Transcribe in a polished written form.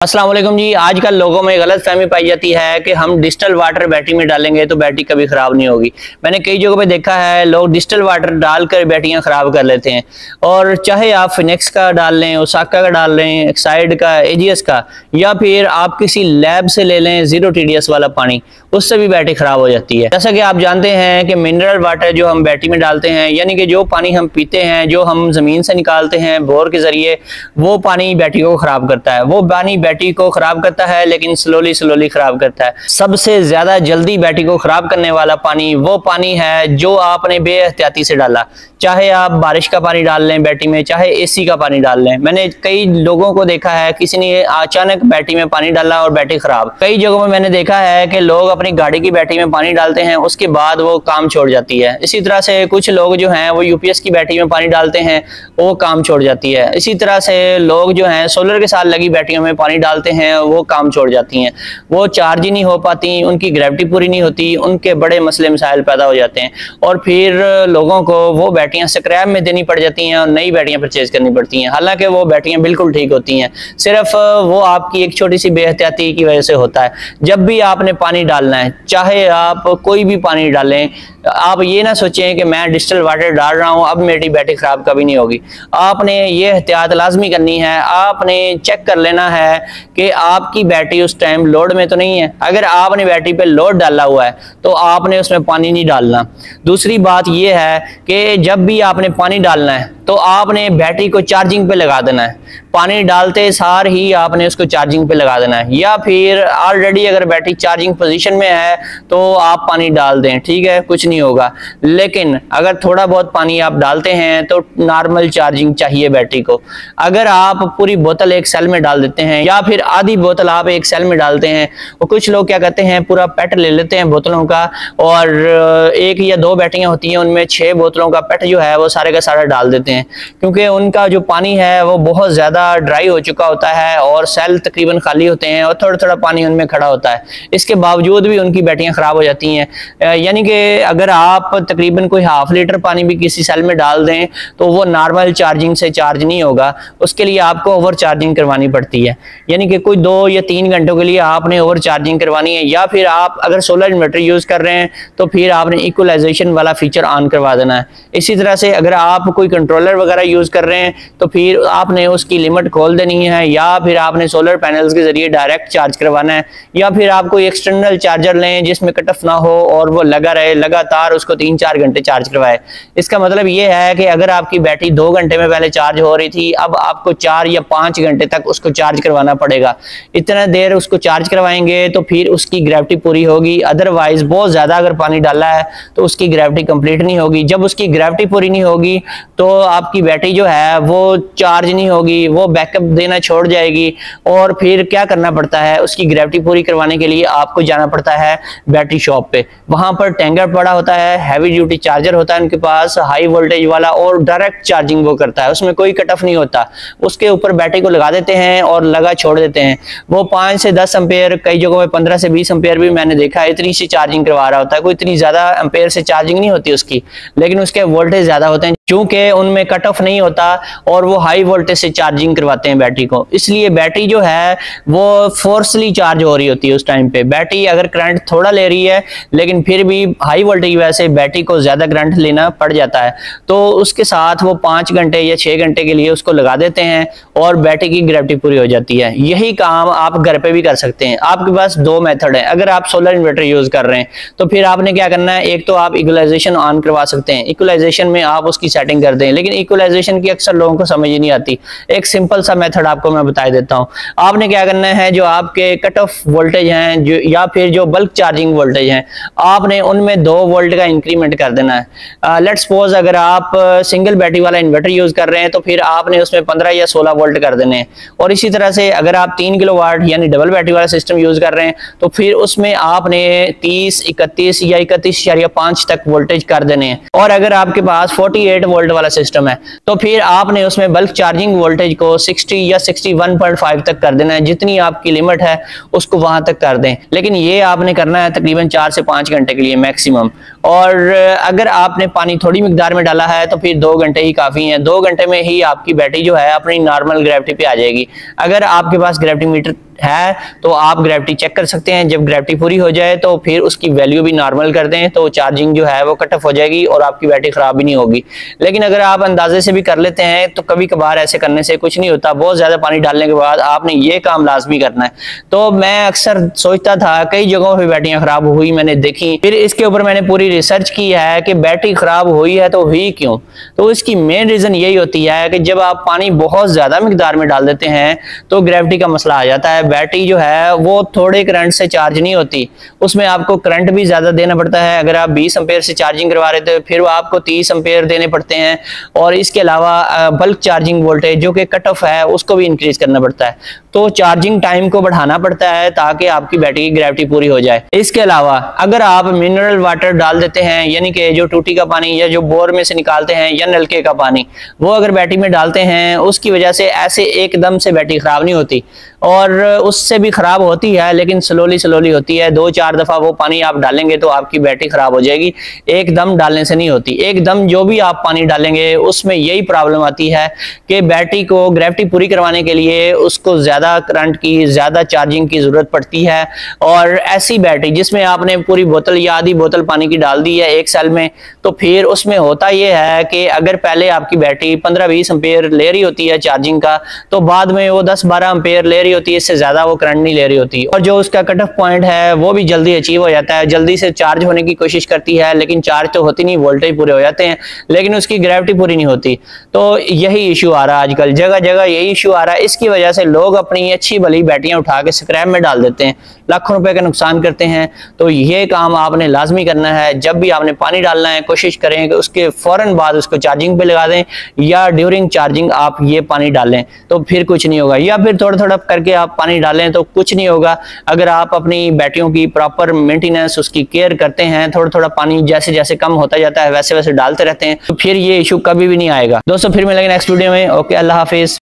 अस्सलाम वालेकुम जी। आजकल लोगों में गलत फहमी पाई जाती है कि हम डिस्टिल वाटर बैटरी में डालेंगे तो बैटरी कभी ख़राब नहीं होगी। मैंने कई जगहों पे देखा है लोग डिस्टिल वाटर डालकर बैटरियां ख़राब कर लेते हैं, और चाहे आप फिनिक्स का डाल लें, ओसाका का डाल लें, एक्साइड का, एजीएस का, या फिर आप किसी लैब से ले लें जीरो टीडीएस वाला पानी, उससे भी बैटरी ख़राब हो जाती है। जैसा कि आप जानते हैं कि मिनरल वाटर जो हम बैटरी में डालते हैं, यानी कि जो पानी हम पीते हैं, जो हम ज़मीन से निकालते हैं बोर के ज़रिए, वो पानी बैटरी को ख़राब करता है। वो पानी बैटरी को खराब करता है, लेकिन स्लोली खराब करता है। सबसे ज्यादा जल्दी बैटरी को खराब करने वाला पानी वो पानी है जो आपने बेएहतियाती से डाला। चाहे आप बारिश का पानी डाल लें बैटरी में, चाहे एसी का पानी डाल लें। मैंने कई लोगों को देखा है किसी ने अचानक बैटरी में पानी डाला और बैटरी खराब। कई जगहों में मैंने देखा है कि लोग अपनी गाड़ी की बैटरी में पानी डालते हैं, उसके बाद वो काम छोड़ जाती है। इसी तरह से कुछ लोग जो हैं वो यूपीएस की बैटरी में पानी डालते हैं, वो काम छोड़ जाती है। इसी तरह से लोग जो हैं सोलर के साथ लगी बैटरियों में पानी डालते हैं, वो काम छोड़ जाती हैं, वो चार्ज ही नहीं हो पाती, उनकी ग्रेविटी पूरी नहीं होती, उनके बड़े मसले मसाइल पैदा हो जाते हैं, और फिर लोगों को वो बैटरियां स्क्रैप में देनी पड़ जाती हैं और नई बैटरियां परचेज करनी पड़ती हैं। हालांकि वो बैटरियां बिल्कुल ठीक होती हैं, सिर्फ वो आपकी एक छोटी सी बेहतियाती की वजह से होता है। जब भी आपने पानी डालना है, चाहे आप कोई भी पानी डालें, आप ये ना सोचें कि मैं डिस्टिल वाटर डाल रहा हूं, अब मेरी बैटरी खराब कभी नहीं होगी। आपने ये एहतियात लाजमी करनी है। आपने चेक कर लेना है कि आपकी बैटरी उस टाइम लोड में तो नहीं है। अगर आपने बैटरी पे लोड डाला हुआ है तो आपने उसमें पानी नहीं डालना। दूसरी बात यह है कि जब भी आपने पानी डालना है तो आपने बैटरी को चार्जिंग पे लगा देना है। पानी डालते सार ही आपने उसको चार्जिंग पे लगा देना है, या फिर ऑलरेडी अगर बैटरी चार्जिंग पोजीशन में है तो आप पानी डाल दें, ठीक है, कुछ नहीं होगा। लेकिन अगर थोड़ा बहुत पानी आप डालते हैं तो नॉर्मल चार्जिंग चाहिए बैटरी को। अगर आप पूरी बोतल एक सेल में डाल देते हैं, या फिर आधी बोतल आप एक सेल में डालते हैं, और कुछ लोग क्या करते हैं पूरा पेट ले लेते हैं बोतलों का, और एक या दो बैटरियां होती हैं उनमें 6 बोतलों का पेट जो है वो सारे का सारा डाल देते हैं, क्योंकि उनका जो पानी है वो बहुत ज्यादा ड्राई हो चुका होता है और सेल तकरीबन खाली होते हैं और थोड़ा थोड़ा पानी उनमें खड़ा होता है। इसके बावजूद भी उनकी बैटरियां खराब हो जाती हैं। यानी कि अगर आप तकरीबन कोई ½ लीटर पानी भी किसी सेल में डाल दें तो वो नॉर्मल चार्जिंग से चार्ज नहीं होगा, उसके लिए आपको ओवर चार्जिंग करवानी पड़ती है। यानी कि कोई 2 या 3 घंटों के लिए आपने ओवर चार्जिंग करवानी है, या फिर आप अगर सोलर इन्वर्टर यूज कर रहे हैं तो फिर आपने इक्वलाइजेशन वाला फीचर ऑन करवा देना है। इसी तरह से अगर आप कोई कंट्रोलर वगैरह यूज कर रहे हैं तो फिर आपने उसकी लिमिट खोल देनी है, या फिर आपने सोलर पैनल्स के जरिए डायरेक्ट चार्ज करवाना है, या फिर आप कोई एक्सटर्नल चार्जर लें जिसमें कट ऑफ ना हो और वो लगा रहे लगातार, उसको 3-4 घंटे चार्ज करवाए। इसका मतलब ये है कि अगर आपकी बैटरी 2 घंटे में पहले चार्ज हो रही थी, अब आपको 4 या 5 घंटे तक उसको चार्ज करवाना पड़ेगा। इतना देर उसको चार्ज करवाएंगे तो फिर उसकी ग्रेविटी पूरी होगी, अदरवाइज बहुत ज्यादा अगर पानी डाला है तो उसकी ग्रेविटी कंप्लीट नहीं होगी। जब उसकी ग्रेविटी पूरी नहीं होगी तो आपकी बैटरी जो है वो चार्ज नहीं होगी, वो बैकअप देना छोड़ जाएगी, और फिर क्या करना पड़ता है, उसकी ग्रेविटी पूरी करवाने के लिए आपको जाना पड़ता है बैटरी शॉप पे। वहां पर टैंकर पड़ा होता है, हैवी ड्यूटी चार्जर होता है उनके पास, हाई वोल्टेज वाला, और डायरेक्ट चार्जिंग वो करता है, उसमें कोई कट ऑफ नहीं होता। उसके ऊपर बैटरी को लगा देते हैं और लगा छोड़ देते हैं। वो 5 से 10 एम्पेयर, कई जगहों में 15 से 20 एम्पेयर भी मैंने देखा है, इतनी सी चार्जिंग करवा रहा होता है। कोई इतनी ज्यादा एम्पेयर से चार्जिंग नहीं होती उसकी, लेकिन उसके वोल्टेज ज्यादा होते हैं क्योंकि उनमें कट ऑफ नहीं होता, और वो हाई वोल्टेज से चार्जिंग करवाते हैं बैटरी को। इसलिए बैटरी जो है वो फोर्सली चार्ज हो रही होती है उस टाइम पे। बैटरी अगर करंट थोड़ा ले रही है, लेकिन फिर भी हाई वोल्टेज की वजह से बैटरी को ज्यादा करंट लेना पड़ जाता है, तो उसके साथ वो 5 घंटे या 6 घंटे के लिए उसको लगा देते हैं और बैटरी की ग्रेविटी पूरी हो जाती है। यही काम आप घर पे भी कर सकते हैं। आपके पास 2 मेथड है। अगर आप सोलर इन्वर्टर यूज कर रहे हैं तो फिर आपने क्या करना है, एक तो आप इक्वलाइजेशन ऑन करवा सकते हैं, इक्वलाइजेशन में आप उसकी सेटिंग कर दें, लेकिन इक्वलाइजेशन की अक्सर लोगों को समझ ही नहीं आती। एक सिंपल सा मेथड आपको मैं बता देता हूं। आपने क्या करना है, जो आपके कट ऑफ वोल्टेज हैं जो, या फिर जो बल्क चार्जिंग वोल्टेज हैं, आपने उनमें 2 वोल्ट का इंक्रीमेंट कर देना है। लेट्स सपोज अगर आप सिंगल बैटरी वाला इन्वर्टर यूज कर रहे हैं तो फिर आपने उसमें 15 या 16 वोल्ट कर देने हैं। और इसी तरह से अगर आप 3 किलोवाट यानी डबल बैटरी वाला सिस्टम यूज कर रहे हैं तो फिर उसमें आपने 30, 31 या 31.5 तक वोल्टेज कर देने हैं। और अगर आपके पास 48 वोल्ट वाला सिस्टम है तो फिर आपने उसमें बल्क चार्जिंग वोल्टेज को 60 या 61.5 तक कर देना है। जितनी आपकी लिमिट है उसको वहां तक कर दें, लेकिन ये आपने करना है तकरीबन 4 से 5 घंटे के लिए मैक्सिमम। और अगर आपने पानी थोड़ी मिकदार में डाला है तो फिर 2 घंटे ही काफी हैं। 2 घंटे में ही आपकी बैटरी जो है अपनी नॉर्मल ग्रेविटी पे आ जाएगी। अगर आपके पास ग्रेविटी मीटर है तो आप ग्रेविटी चेक कर सकते हैं। जब ग्रेविटी पूरी हो जाए तो फिर उसकी वैल्यू भी नॉर्मल कर दें तो चार्जिंग जो है वो कट ऑफ हो जाएगी और आपकी बैटरी खराब भी नहीं होगी। लेकिन अगर आप अंदाजे से भी कर लेते हैं तो कभी कभार ऐसे करने से कुछ नहीं होता। बहुत ज्यादा पानी डालने के बाद आपने ये काम लाजमी करना है। तो मैं अक्सर सोचता था, कई जगहों पर बैटरियां खराब हुई मैंने देखी, फिर इसके ऊपर मैंने पूरी रिसर्च की है कि बैटरी खराब हुई है तो हुई क्यों। तो इसकी मेन रीजन यही होती है कि जब आप पानी बहुत ज्यादा मिकदार में डाल देते हैं तो ग्रेविटी का मसला आ जाता है। बैटरी जो है वो थोड़े करंट से चार्ज नहीं होती, उसमें आपको करंट भी ज्यादा देना पड़ता है। अगर आप 20 एम्पेयर से चार्जिंग करवा रहे थे फिर वो आपको 30 एम्पेयर देने पड़ते हैं। और इसके अलावा बल्क चार्जिंग वोल्टेज जो कि कट ऑफ है उसको भी इंक्रीज करना पड़ता है। तो चार्जिंग टाइम को बढ़ाना पड़ता है ताकि आपकी बैटरी की ग्रेविटी पूरी हो जाए। इसके अलावा अगर आप मिनरल वाटर डाल देते हैं, यानी कि जो टूटी का पानी या जो बोर में से निकालते हैं या नलके का पानी, वो अगर बैटरी में डालते हैं उसकी वजह से ऐसे एकदम से बैटरी खराब नहीं होती, और उससे भी खराब होती है लेकिन स्लोली होती है। 2-4 दफा वो पानी आप डालेंगे तो आपकी बैटरी खराब हो जाएगी, एकदम डालने से नहीं होती। एकदम जो भी आप पानी डालेंगे उसमें यही प्रॉब्लम आती है कि बैटरी को ग्रेविटी पूरी करवाने के लिए उसको ज्यादा करंट की, ज्यादा चार्जिंग की जरूरत पड़ती है। और ऐसी बैटरी जिसमें आपने पूरी बोतल या आधी बोतल पानी की डाल दी है एक सेल में, तो फिर उसमें होता यह है कि अगर पहले आपकी बैटरी 15-20 एम्पेयर ले रही होती है चार्जिंग का, तो बाद में वो 10-12 एम्पेयर ले रही होती है, इससे ज्यादा वो करंट नहीं ले रही होती। और जो उसका कट ऑफ पॉइंट है वो भी जल्दी अचीव हो जाता है, जल्दी से चार्ज होने की कोशिश करती है, लेकिन चार्ज तो होती नहीं, वोल्टेज पूरे हो जाते हैं लेकिन उसकी ग्रेविटी पूरी नहीं होती। तो यही इशू आ रहा है आजकल, जगह जगह यही इशू आ रहा है। इसकी वजह से लोग अपनी अच्छी भली बैटरियां उठा के स्क्रैप में डाल देते हैं, लाखों रुपए का नुकसान करते हैं। तो ये काम आपने लाजमी करना है, जब भी आपने पानी डालना है कोशिश करें कि उसके फौरन बाद उसको चार्जिंग पे लगा दें या ड्यूरिंग चार्जिंग आप ये पानी डालें, तो फिर कुछ नहीं होगा। या फिर थोड़ा थोड़ा करके आप पानी डालें तो कुछ नहीं होगा। अगर आप अपनी बैटरियों की प्रॉपर मेंटेनेंस, उसकी केयर करते हैं, थोड़ा थोड़ा पानी जैसे जैसे कम होता जाता है वैसे वैसे डालते रहते हैं, तो फिर ये इशू कभी भी नहीं आएगा। दोस्तों फिर मिलेंगे नेक्स्ट वीडियो में। ओके, अल्लाह हाफिज।